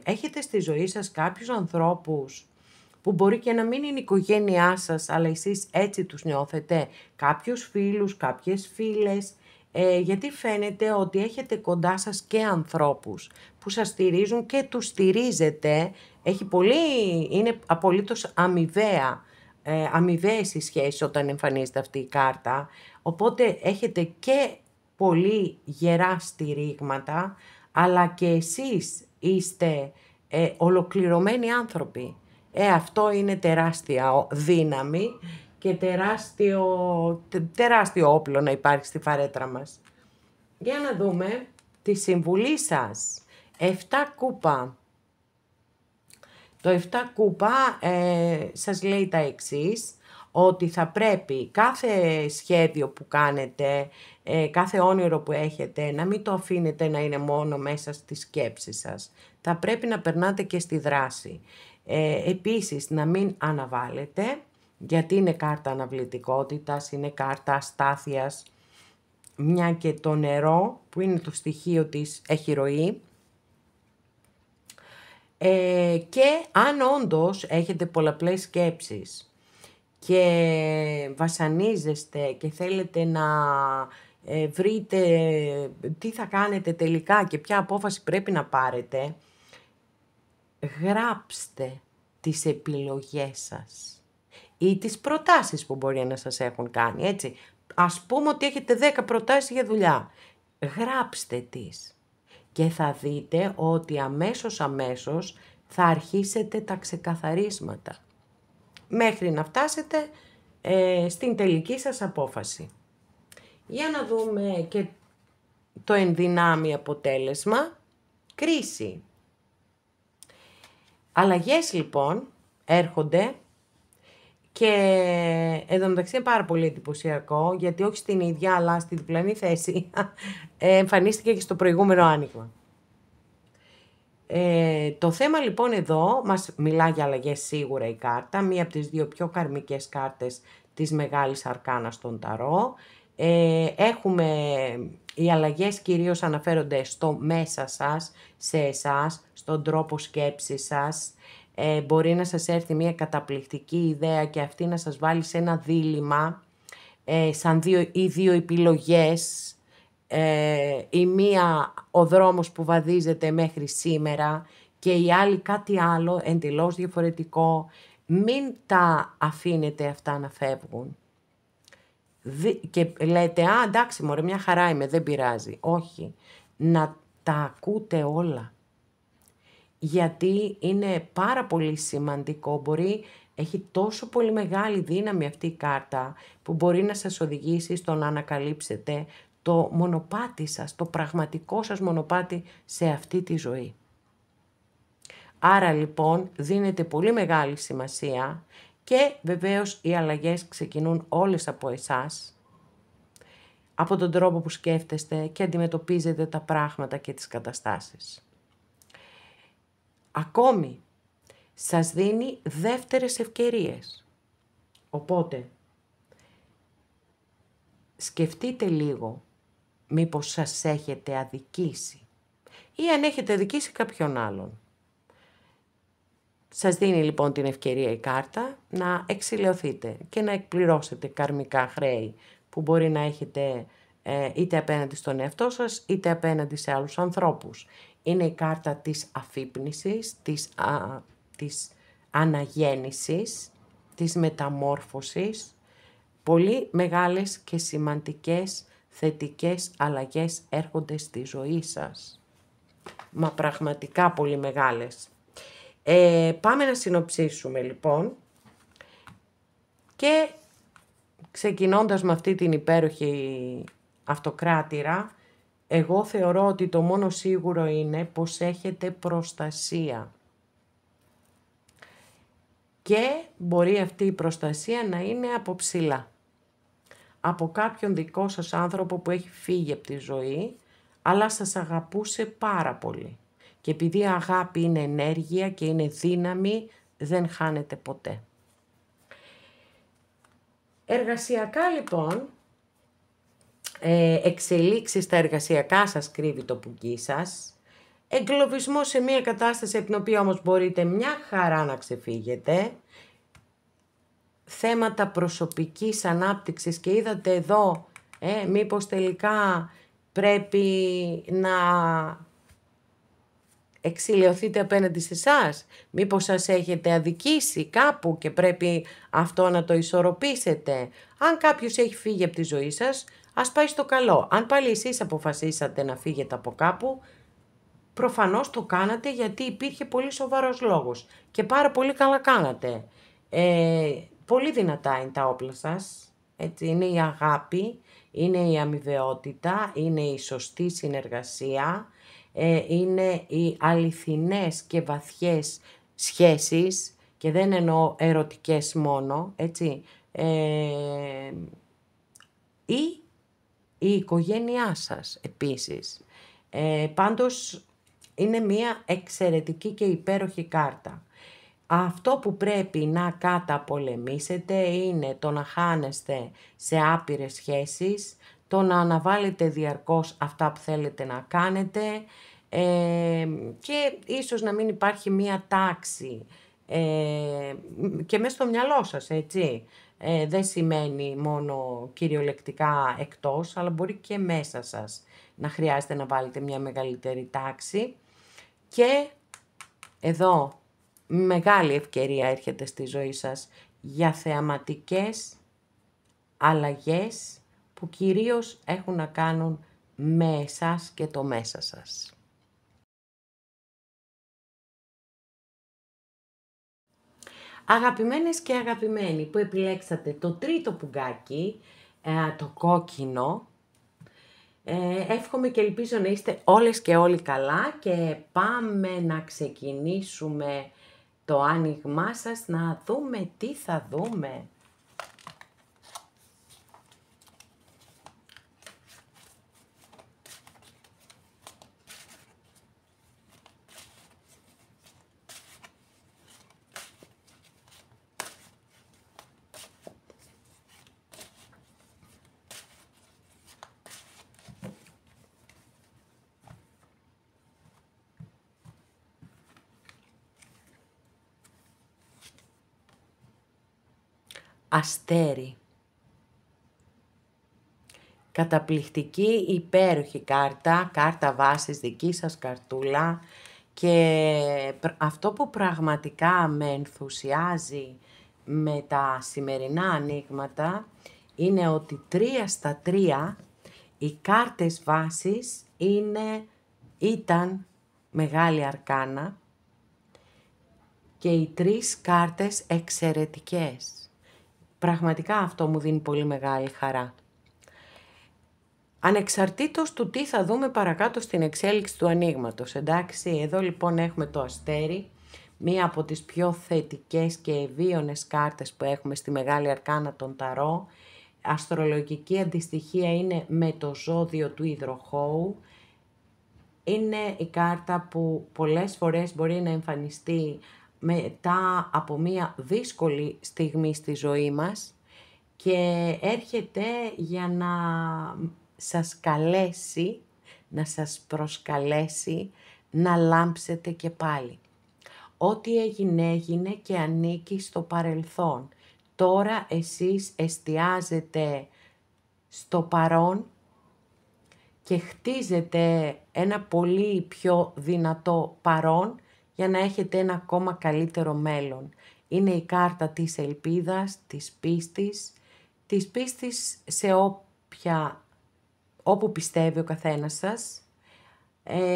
Έχετε στη ζωή σας κάποιους ανθρώπους που μπορεί και να μην είναι η οικογένειά σας, αλλά εσείς έτσι τους νιώθετε, κάποιους φίλους, κάποιες φίλες, γιατί φαίνεται ότι έχετε κοντά σας και ανθρώπους που σας στηρίζουν και τους στηρίζετε, είναι απολύτως αμοιβαίες οι σχέσεις όταν εμφανίζεται αυτή η κάρτα, οπότε έχετε και πολύ γερά στηρίγματα, αλλά και εσείς είστε ολοκληρωμένοι άνθρωποι. Αυτό είναι τεράστια δύναμη και τεράστιο όπλο να υπάρχει στη φαρέτρα μας. Για να δούμε τη συμβουλή σας. 7 κούπα. Το 7 κούπα σας λέει τα εξής, ότι θα πρέπει κάθε σχέδιο που κάνετε, κάθε όνειρο που έχετε, να μην το αφήνετε να είναι μόνο μέσα στη σκέψη σας. Θα πρέπει να περνάτε και στη δράση. Επίσης, να μην αναβάλλετε, γιατί είναι κάρτα αναβλητικότητας, είναι κάρτα αστάθειας, μια και το νερό, που είναι το στοιχείο της, έχει ροή. Και αν όντως έχετε πολλαπλές σκέψεις και βασανίζεστε και θέλετε να βρείτε τι θα κάνετε τελικά και ποια απόφαση πρέπει να πάρετε, γράψτε τις επιλογές σας ή τις προτάσεις που μπορεί να σας έχουν κάνει, έτσι. Ας πούμε ότι έχετε 10 προτάσεις για δουλειά. Γράψτε τις και θα δείτε ότι αμέσως θα αρχίσετε τα ξεκαθαρίσματα μέχρι να φτάσετε στην τελική σας απόφαση. Για να δούμε και το ενδυνάμει αποτέλεσμα. Κρίση. Αλλαγές λοιπόν έρχονται και εδώ μεταξύ είναι πάρα πολύ εντυπωσιακό, γιατί όχι στην ίδια αλλά στη διπλανή θέση εμφανίστηκε και στο προηγούμενο άνοιγμα. Το θέμα λοιπόν εδώ μας μιλά για αλλαγές σίγουρα η κάρτα, μία από τις δύο πιο καρμικές κάρτες της Μεγάλης Αρκάνας στον Ταρό. Οι αλλαγές κυρίως αναφέρονται στο μέσα σας, σε εσάς, στον τρόπο σκέψης σας. Μπορεί να σας έρθει μια καταπληκτική ιδέα και αυτή να σας βάλει σε ένα δίλημμα, σαν δύο επιλογές. Η μία ο δρόμος που βαδίζετε μέχρι σήμερα και η άλλη κάτι άλλο εντελώς διαφορετικό. Μην τα αφήνετε αυτά να φεύγουν. Και λέτε, εντάξει μωρέ, μια χαρά είμαι, δεν πειράζει. Όχι, να τα ακούτε όλα. γιατί είναι πάρα πολύ σημαντικό, έχει τόσο πολύ μεγάλη δύναμη αυτή η κάρτα που μπορεί να σας οδηγήσει στο να ανακαλύψετε το μονοπάτι σας, το πραγματικό σας μονοπάτι σε αυτή τη ζωή. Άρα λοιπόν δίνεται πολύ μεγάλη σημασία και βεβαίως οι αλλαγές ξεκινούν όλες από εσάς, από τον τρόπο που σκέφτεστε και αντιμετωπίζετε τα πράγματα και τις καταστάσεις. Ακόμη, σας δίνει δεύτερες ευκαιρίες. Οπότε, σκεφτείτε λίγο μήπως σας έχετε αδικήσει ή αν έχετε αδικήσει κάποιον άλλον. Σας δίνει λοιπόν την ευκαιρία η κάρτα να εξηλαιωθείτε και να εκπληρώσετε καρμικά χρέη που μπορεί να έχετε είτε απέναντι στον εαυτό σας είτε απέναντι σε άλλους ανθρώπους. Είναι η κάρτα της αφύπνισης, της αναγέννησης, της μεταμόρφωσης. Πολύ μεγάλες και σημαντικές θετικές αλλαγές έρχονται στη ζωή σας. Μα πραγματικά πολύ μεγάλες. Πάμε να συνοψίσουμε λοιπόν και ξεκινώντας με αυτή την υπέροχη αυτοκράτηρα, εγώ θεωρώ ότι το μόνο σίγουρο είναι πως έχετε προστασία. Και μπορεί αυτή η προστασία να είναι από ψηλά. Από κάποιον δικό σας άνθρωπο που έχει φύγει από τη ζωή, αλλά σας αγαπούσε πάρα πολύ. Και επειδή η αγάπη είναι ενέργεια και είναι δύναμη, δεν χάνεται ποτέ. Εργασιακά λοιπόν, εξελίξεις στα εργασιακά σας κρύβει το πουγγί σας, εγκλωβισμό σε μια κατάσταση από την οποία όμως μπορείτε μια χαρά να ξεφύγετε, θέματα προσωπικής ανάπτυξης και είδατε εδώ, μήπως τελικά πρέπει να εξηλαιωθείτε απέναντι σε εσάς, μήπως σας έχετε αδικήσει κάπου και πρέπει αυτό να το ισορροπήσετε. Αν κάποιος έχει φύγει από τη ζωή σας, ας πάει στο καλό. Αν πάλι εσείς αποφασίσατε να φύγετε από κάπου, προφανώς το κάνατε γιατί υπήρχε πολύ σοβαρός λόγος και πάρα πολύ καλά κάνατε. Πολύ δυνατά είναι τα όπλα σας, έτσι, είναι η αγάπη, είναι η αμοιβαιότητα, είναι η σωστή συνεργασία, είναι οι αληθινές και βαθιές σχέσεις και δεν εννοώ ερωτικές μόνο, έτσι, ή η οικογένειά σας επίσης. Πάντως είναι μια εξαιρετική και υπέροχη κάρτα. Αυτό που πρέπει να καταπολεμήσετε είναι το να χάνεστε σε άπειρες σχέσεις, το να αναβάλλετε διαρκώς αυτά που θέλετε να κάνετε και ίσως να μην υπάρχει μία τάξη και μέσα στο μυαλό σας, έτσι. Δεν σημαίνει μόνο κυριολεκτικά εκτός, αλλά μπορεί και μέσα σας να χρειάζεται να βάλετε μια μεγαλύτερη τάξη. Και εδώ μεγάλη ευκαιρία έρχεται στη ζωή σας για θεαματικές αλλαγές που κυρίως έχουν να κάνουν με εσάς και το μέσα σας. Αγαπημένες και αγαπημένοι που επιλέξατε το τρίτο πουγγάκι, το κόκκινο, εύχομαι και ελπίζω να είστε όλες και όλοι καλά και πάμε να ξεκινήσουμε το άνοιγμά σας, να δούμε τι θα δούμε. Αστέρι. Καταπληκτική, υπέροχη κάρτα, κάρτα βάσης, δική σας καρτούλα και αυτό που πραγματικά με ενθουσιάζει με τα σημερινά ανοίγματα είναι ότι 3 στα 3 οι κάρτες βάσης ήταν μεγάλη αρκάνα και οι 3 κάρτες εξαιρετικές. Πραγματικά αυτό μου δίνει πολύ μεγάλη χαρά. Ανεξαρτήτως του τι θα δούμε παρακάτω στην εξέλιξη του ανοίγματος, εντάξει, εδώ λοιπόν έχουμε το αστέρι, μία από τις πιο θετικές και ευίωνες κάρτες που έχουμε στη Μεγάλη Αρκάνα των Ταρό. Αστρολογική αντιστοιχεία είναι με το ζώδιο του υδροχόου. Είναι η κάρτα που πολλές φορές μπορεί να εμφανιστεί μετά από μία δύσκολη στιγμή στη ζωή μας και έρχεται για να σας καλέσει, να σας προσκαλέσει να λάμψετε και πάλι. Ό,τι έγινε έγινε και ανήκει στο παρελθόν. Τώρα εσείς εστιάζετε στο παρόν και χτίζετε ένα πολύ πιο δυνατό παρόν για να έχετε ένα ακόμα καλύτερο μέλλον. Είναι η κάρτα της ελπίδας, της πίστης σε όπου πιστεύει ο καθένας σας,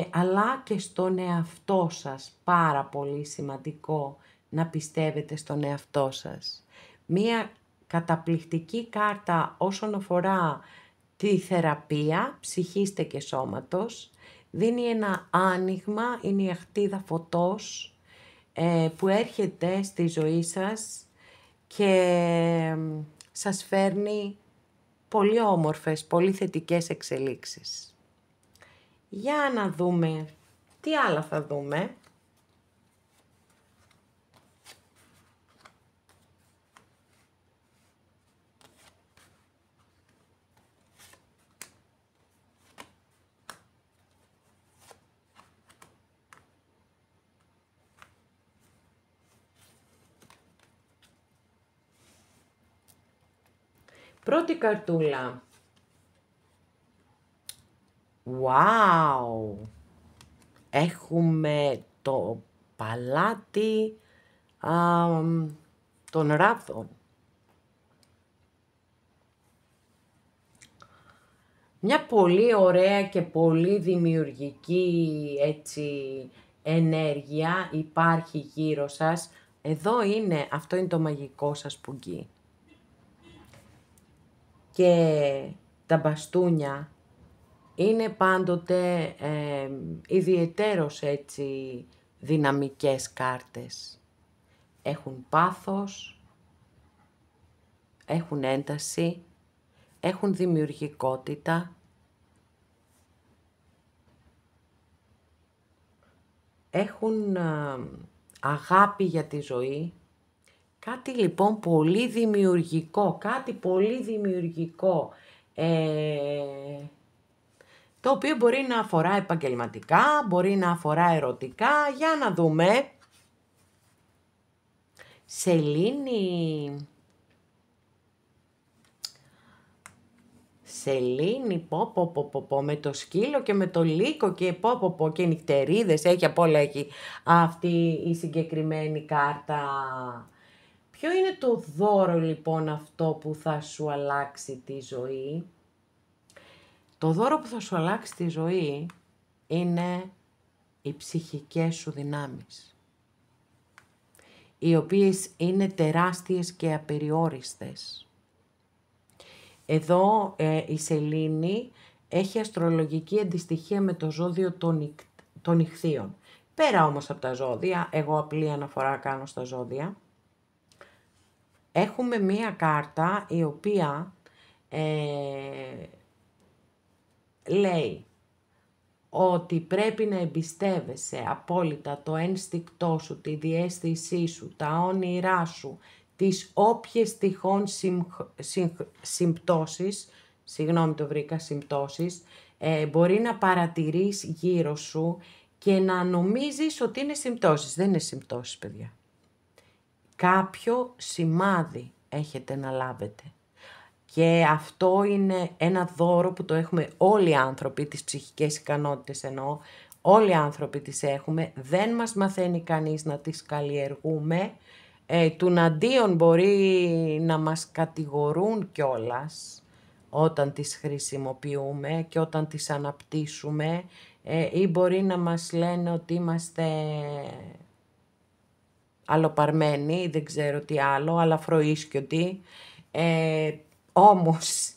αλλά και στον εαυτό σας. Πάρα πολύ σημαντικό να πιστεύετε στον εαυτό σας. Μία καταπληκτική κάρτα όσον αφορά τη θεραπεία, ψυχίστε και σώματος. Δίνει ένα άνοιγμα, είναι η αχτίδα φωτός που έρχεται στη ζωή σας και σας φέρνει πολύ όμορφες, πολύ θετικές εξελίξεις. Για να δούμε τι άλλα θα δούμε. Πρώτη καρτούλα. Wow! Έχουμε το παλάτι των ράβδων. Μια πολύ ωραία και πολύ δημιουργική ενέργεια υπάρχει γύρω σας. Αυτό είναι το μαγικό σας πουγγί. Και τα μπαστούνια είναι πάντοτε ιδιαιτέρως δυναμικές κάρτες. Έχουν πάθος, έχουν ένταση, έχουν δημιουργικότητα, έχουν αγάπη για τη ζωή. Κάτι λοιπόν πολύ δημιουργικό, το οποίο μπορεί να αφορά επαγγελματικά, μπορεί να αφορά ερωτικά. Για να δούμε. Σελήνη, με το σκύλο και με το λύκο και και νυχτερίδες, έχει απ' όλα αυτή η συγκεκριμένη κάρτα. Ποιο είναι το δώρο λοιπόν αυτό που θα σου αλλάξει τη ζωή? Το δώρο που θα σου αλλάξει τη ζωή είναι οι ψυχικές σου δυνάμεις, οι οποίες είναι τεράστιες και απεριόριστες. Εδώ η σελήνη έχει αστρολογική αντιστοιχεία με το ζώδιο των Ιχθύων. Πέρα όμως από τα ζώδια, εγώ απλή αναφορά κάνω στα ζώδια, έχουμε μία κάρτα η οποία λέει ότι πρέπει να εμπιστεύεσαι απόλυτα το ένστικτό σου, τη διαίσθησή σου, τα όνειρά σου, τις όποιες τυχόν συμπτώσεις, μπορεί να παρατηρείς γύρω σου και να νομίζεις ότι είναι συμπτώσεις. Δεν είναι συμπτώσεις, παιδιά. Κάποιο σημάδι έχετε να λάβετε. Και αυτό είναι ένα δώρο που το έχουμε όλοι οι άνθρωποι, τις ψυχικές ικανότητες εννοώ, όλοι οι άνθρωποι τις έχουμε, δεν μας μαθαίνει κανείς να τις καλλιεργούμε, τουναντίον μπορεί να μας κατηγορούν κιόλας όταν τις χρησιμοποιούμε και όταν τις αναπτύσσουμε, ή μπορεί να μας λένε ότι είμαστε αλλοπαρμένη, δεν ξέρω τι άλλο, αλαφροίσκιωτη. Όμως,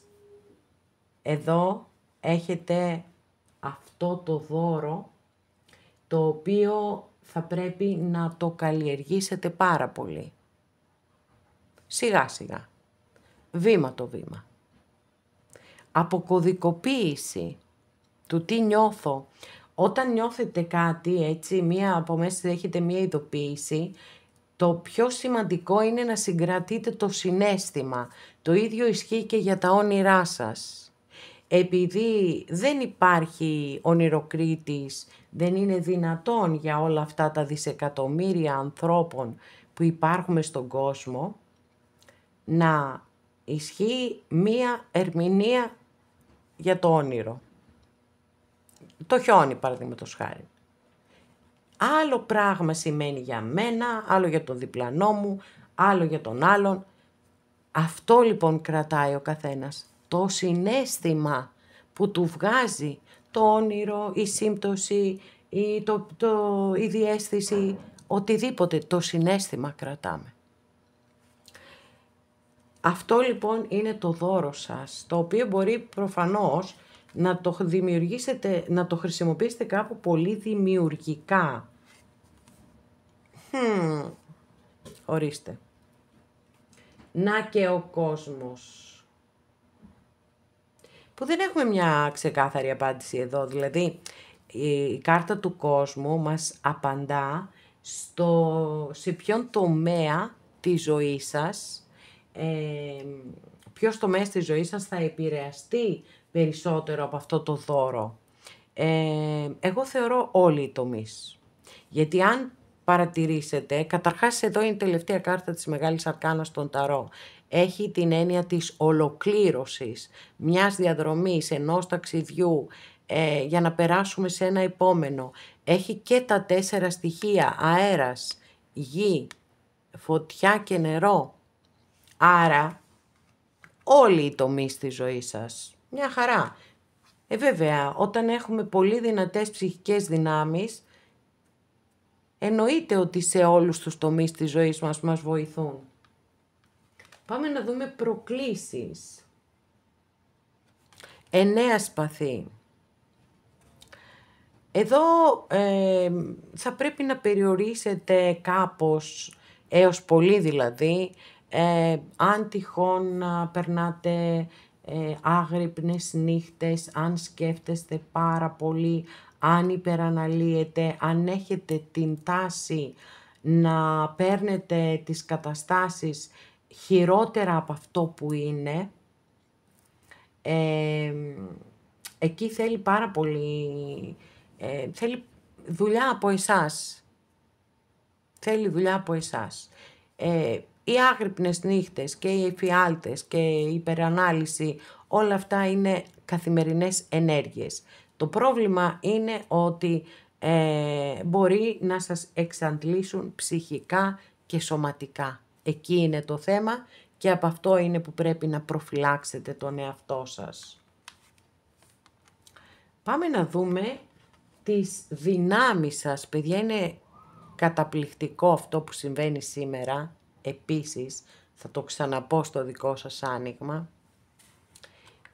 εδώ έχετε αυτό το δώρο, το οποίο θα πρέπει να το καλλιεργήσετε πάρα πολύ. Σιγά σιγά, βήμα το βήμα. Αποκωδικοποίηση του τι νιώθω. Όταν νιώθετε κάτι, έτσι, από μέσα έχετε μία ειδοποίηση, το πιο σημαντικό είναι να συγκρατείτε το συναίσθημα. Το ίδιο ισχύει και για τα όνειρά σας. Επειδή δεν υπάρχει ονειροκρίτης, δεν είναι δυνατόν για όλα αυτά τα δισεκατομμύρια ανθρώπων που υπάρχουμε στον κόσμο, να ισχύει μία ερμηνεία για το όνειρο. Το χιόνι, παραδείγματος χάρη. Άλλο πράγμα σημαίνει για μένα, άλλο για τον διπλανό μου, άλλο για τον άλλον. Αυτό λοιπόν κρατάει ο καθένας. Το συναίσθημα που του βγάζει το όνειρο, η σύμπτωση, η διαίσθηση, οτιδήποτε, το συναίσθημα κρατάμε. Αυτό λοιπόν είναι το δώρο σας, το οποίο μπορεί προφανώς να το δημιουργήσετε, να το χρησιμοποιήσετε κάπου πολύ δημιουργικά. Ορίστε. Να και ο κόσμος. Που δεν έχουμε μια ξεκάθαρη απάντηση εδώ, δηλαδή η κάρτα του κόσμου μας απαντά σε ποιον τομέα της ζωής σας, ποιος τομέας της ζωής σας θα επηρεαστεί περισσότερο από αυτό το δώρο. Εγώ θεωρώ όλοι οι τομείς. Γιατί αν παρατηρήσετε, καταρχάς εδώ είναι η τελευταία κάρτα της Μεγάλης Αρκάνας στον Ταρό. Έχει την έννοια της ολοκλήρωσης, μιας διαδρομής, ενός ταξιδιού, για να περάσουμε σε ένα επόμενο. Έχει και τα 4 στοιχεία, αέρας, γη, φωτιά και νερό. Άρα, όλοι οι τομείς της ζωής σας, μια χαρά. Βέβαια, όταν έχουμε πολύ δυνατές ψυχικές δυνάμεις, εννοείται ότι σε όλους τους τομείς της ζωής μας βοηθούν. Πάμε να δούμε προκλήσεις. 9 σπαθί. Εδώ θα πρέπει να περιορίσετε κάπως, έως πολύ δηλαδή, αν τυχόν περνάτε άγρυπνες νύχτες, αν σκέφτεστε πάρα πολύ, αν υπεραναλύετε, αν έχετε την τάση να παίρνετε τις καταστάσεις χειρότερα από αυτό που είναι, εκεί θέλει πάρα πολύ, θέλει δουλειά από εσάς. Θέλει δουλειά από εσάς. Οι άγρυπνες νύχτες και οι εφιάλτες και η υπερανάλυση, όλα αυτά είναι καθημερινές ενέργειες. Το πρόβλημα είναι ότι μπορεί να σας εξαντλήσουν ψυχικά και σωματικά. Εκεί είναι το θέμα και από αυτό είναι που πρέπει να προφυλάξετε τον εαυτό σας. Πάμε να δούμε τις δυνάμεις σας. Παιδιά, είναι καταπληκτικό αυτό που συμβαίνει σήμερα. Επίσης, θα το ξαναπώ στο δικό σας άνοιγμα.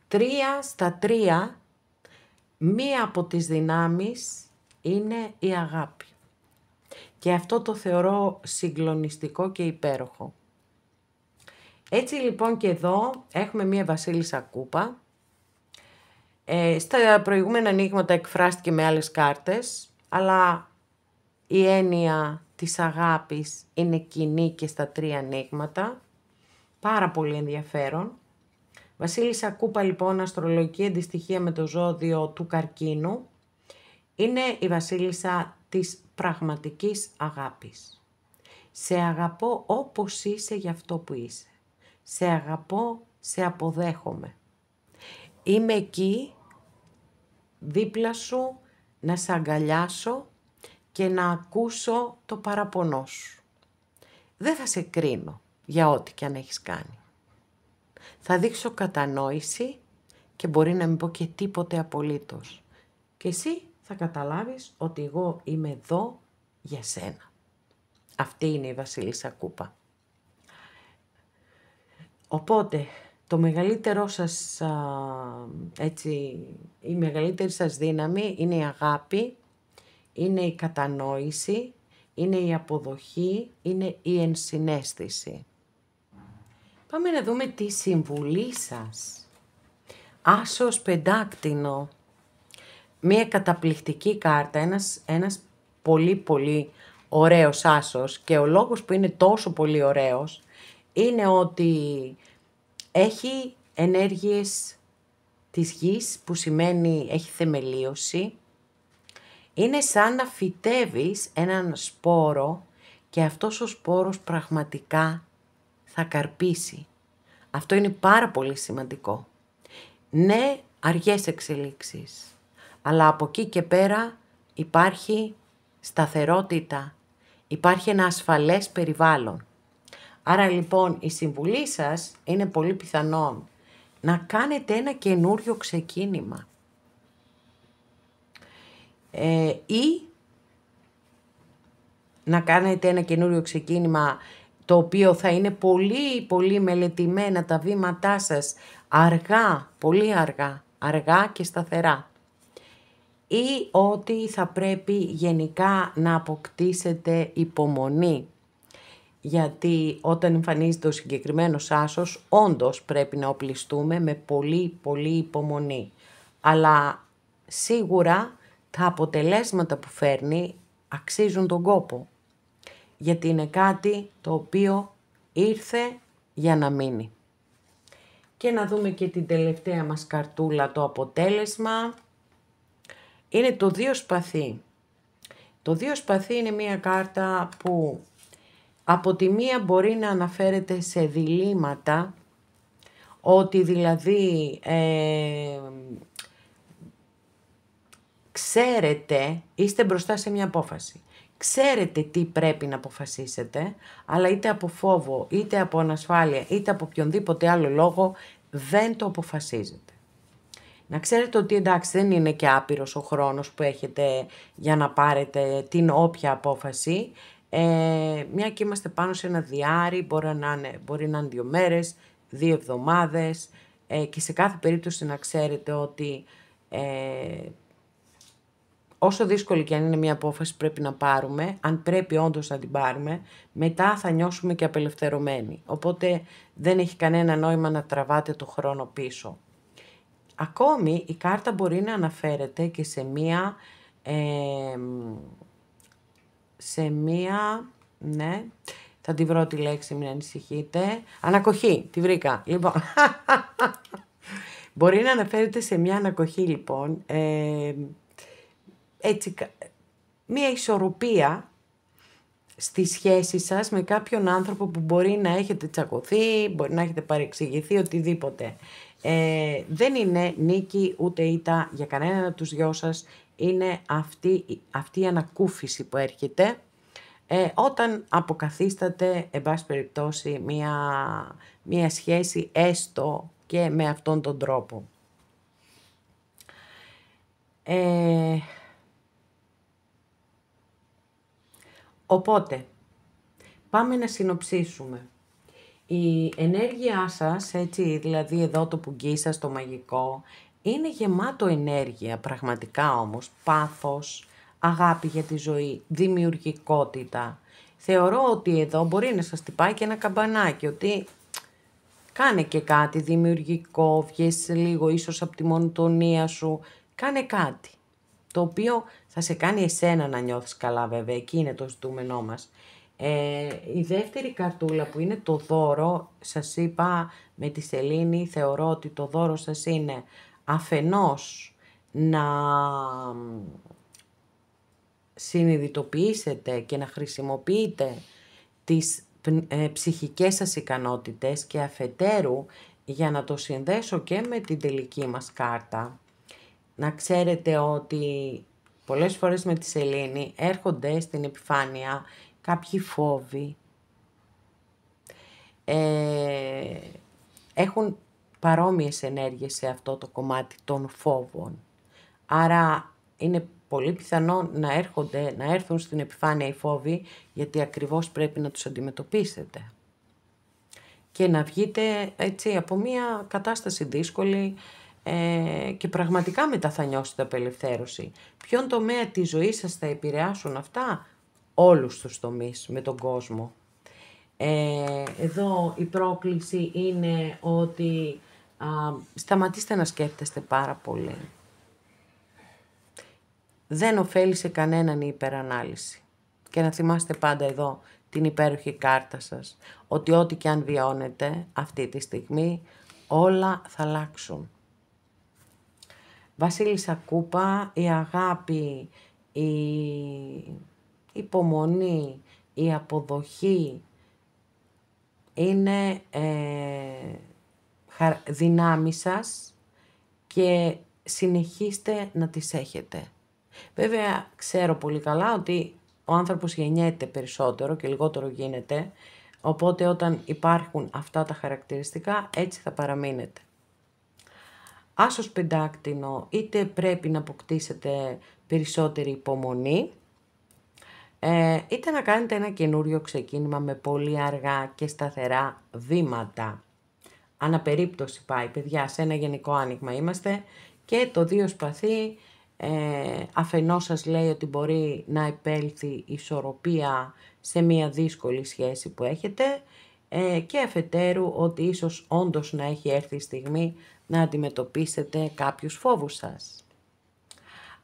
3 στα 3, μία από τις δυνάμεις είναι η αγάπη. Και αυτό το θεωρώ συγκλονιστικό και υπέροχο. Έτσι λοιπόν και εδώ έχουμε μία βασίλισσα κούπα. Στα προηγούμενα ανοίγματα εκφράστηκε με άλλες κάρτες, αλλά η έννοια της αγάπης είναι κοινή και στα 3 ανοίγματα. Πάρα πολύ ενδιαφέρον. Βασίλισσα κούπα λοιπόν, αστρολογική αντιστοιχεία με το ζώδιο του Καρκίνου, είναι η βασίλισσα της πραγματικής αγάπης. Σε αγαπώ όπως είσαι για αυτό που είσαι. Σε αγαπώ, σε αποδέχομαι. Είμαι εκεί, δίπλα σου, να σε αγκαλιάσω και να ακούσω το παραπονό σου. Δεν θα σε κρίνω για ό,τι και αν έχεις κάνει. Θα δείξω κατανόηση και μπορεί να μην πω και τίποτε απολύτως. Και εσύ θα καταλάβεις ότι εγώ είμαι εδώ για σένα. Αυτή είναι η Βασίλισσα Κούπα. Οπότε, το μεγαλύτερό σας, η μεγαλύτερη σας δύναμη είναι η αγάπη, είναι η κατανόηση, είναι η αποδοχή, είναι η ενσυναίσθηση. Πάμε να δούμε τη συμβουλή σας. Άσος πεντάκτηνο. Μία καταπληκτική κάρτα, ένας πολύ πολύ ωραίος άσος, και ο λόγος που είναι τόσο πολύ ωραίος είναι ότι έχει ενέργειες της γης, που σημαίνει έχει θεμελίωση. Είναι σαν να φυτεύεις έναν σπόρο και αυτός ο σπόρος πραγματικά θα καρπίσει. Αυτό είναι πάρα πολύ σημαντικό. Ναι, αργές εξελίξεις, αλλά από εκεί και πέρα υπάρχει σταθερότητα, υπάρχει ένα ασφαλές περιβάλλον. Άρα λοιπόν η συμβουλή σας είναι πολύ πιθανόν να κάνετε ένα καινούριο ξεκίνημα. Ή να κάνετε ένα καινούριο ξεκίνημα το οποίο θα είναι πολύ πολύ μελετημένα τα βήματά σας, αργά, πολύ αργά, αργά και σταθερά. Ή ότι θα πρέπει γενικά να αποκτήσετε υπομονή. Γιατί όταν εμφανίζεται ο συγκεκριμένος άσος, όντως πρέπει να οπλιστούμε με πολύ πολύ υπομονή. Αλλά σίγουρα τα αποτελέσματα που φέρνει αξίζουν τον κόπο. Γιατί είναι κάτι το οποίο ήρθε για να μείνει. Και να δούμε και την τελευταία μας καρτούλα, το αποτέλεσμα. Είναι το 2 σπαθί. Το 2 σπαθί είναι μια κάρτα που από τη μία μπορεί να αναφέρεται σε διλήμματα, ότι δηλαδή ξέρετε, είστε μπροστά σε μια απόφαση. Ξέρετε τι πρέπει να αποφασίσετε, αλλά είτε από φόβο, είτε από ανασφάλεια, είτε από οποιονδήποτε άλλο λόγο δεν το αποφασίζετε. Να ξέρετε ότι εντάξει, δεν είναι και άπειρος ο χρόνος που έχετε για να πάρετε την όποια απόφαση. Μια και είμαστε πάνω σε ένα διάρρη, μπορεί να είναι 2 μέρες, 2 εβδομάδες, και σε κάθε περίπτωση να ξέρετε ότι όσο δύσκολη και αν είναι μια απόφαση πρέπει να πάρουμε, αν πρέπει όντως να την πάρουμε, μετά θα νιώσουμε και απελευθερωμένοι. Οπότε δεν έχει κανένα νόημα να τραβάτε το χρόνο πίσω. Ακόμη η κάρτα μπορεί να αναφέρεται και ναι, θα τη βρω τη λέξη, μην ανησυχείτε. Ανακοχή, τη βρήκα. Λοιπόν, μπορεί να αναφέρεται σε μια ανακοχή λοιπόν, έτσι, μια ισορροπία στη σχέση σας με κάποιον άνθρωπο που μπορεί να έχετε τσακωθεί, μπορεί να έχετε παρεξηγηθεί, οτιδήποτε. Δεν είναι νίκη ούτε ήττα για κανέναν από τους δυο σας, είναι αυτή η ανακούφιση που έρχεται όταν αποκαθίσταται, εν πάση περιπτώσει, μια σχέση έστω και με αυτόν τον τρόπο. Οπότε, πάμε να συνοψίσουμε. Η ενέργειά σας, έτσι, δηλαδή εδώ το πουγγί σας, το μαγικό, είναι γεμάτο ενέργεια, πραγματικά όμως, πάθος, αγάπη για τη ζωή, δημιουργικότητα. Θεωρώ ότι εδώ μπορεί να σας τυπάει και ένα καμπανάκι, ότι κάνε και κάτι δημιουργικό, βγες λίγο ίσως από τη μονοτονία σου, κάνε κάτι. Το οποίο θα σε κάνει εσένα να νιώθεις καλά, βέβαια, εκεί είναι το ζητούμενό μας. Η δεύτερη καρτούλα που είναι το δώρο, σας είπα με τη Σελήνη, θεωρώ ότι το δώρο σας είναι αφενός να συνειδητοποιήσετε και να χρησιμοποιείτε τις ψυχικές σας ικανότητες, και αφετέρου, για να το συνδέσω και με την τελική μας κάρτα, να ξέρετε ότι πολλές φορές με τη Σελήνη έρχονται στην επιφάνεια κάποιοι φόβοι. Έχουν παρόμοιες ενέργειες σε αυτό το κομμάτι των φόβων. Άρα είναι πολύ πιθανό να έρθουν στην επιφάνεια οι φόβοι, γιατί ακριβώς πρέπει να τους αντιμετωπίσετε. Και να βγείτε έτσι από μια κατάσταση δύσκολη και πραγματικά μετά θα νιώσετε απελευθέρωση. Ποιον τομέα της ζωής σας θα επηρεάσουν αυτά? Όλους τους τομείς με τον κόσμο. Εδώ η πρόκληση είναι ότι σταματήστε να σκέφτεστε πάρα πολύ. Δεν ωφέλει σε κανέναν η υπερανάλυση. Και να θυμάστε πάντα εδώ την υπέροχη κάρτα σας, ότι ό,τι και αν βιώνετε αυτή τη στιγμή, όλα θα αλλάξουν. Βασίλισσα Κούπα, η αγάπη, η υπομονή, η αποδοχή είναι δυνάμει σας και συνεχίστε να τις έχετε. Βέβαια, ξέρω πολύ καλά ότι ο άνθρωπος γεννιέται περισσότερο και λιγότερο γίνεται, οπότε όταν υπάρχουν αυτά τα χαρακτηριστικά, έτσι θα παραμείνετε. Άσος πεντάκτηνο, είτε πρέπει να αποκτήσετε περισσότερη υπομονή, είτε να κάνετε ένα καινούριο ξεκίνημα με πολύ αργά και σταθερά βήματα. Αναπερίπτωση πάει, παιδιά, σε ένα γενικό άνοιγμα είμαστε και το 2 σπαθί αφενός σας λέει ότι μπορεί να επέλθει ισορροπία σε μια δύσκολη σχέση που έχετε και αφετέρου ότι ίσως όντως να έχει έρθει η στιγμή να αντιμετωπίσετε κάποιους φόβους σας.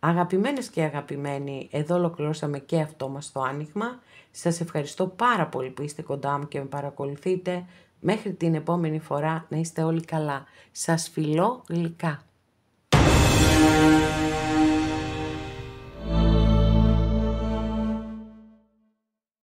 Αγαπημένες και αγαπημένοι, εδώ ολοκληρώσαμε και αυτό μας το άνοιγμα. Σας ευχαριστώ πάρα πολύ που είστε κοντά μου και με παρακολουθείτε. Μέχρι την επόμενη φορά να είστε όλοι καλά. Σας φιλώ γλυκά.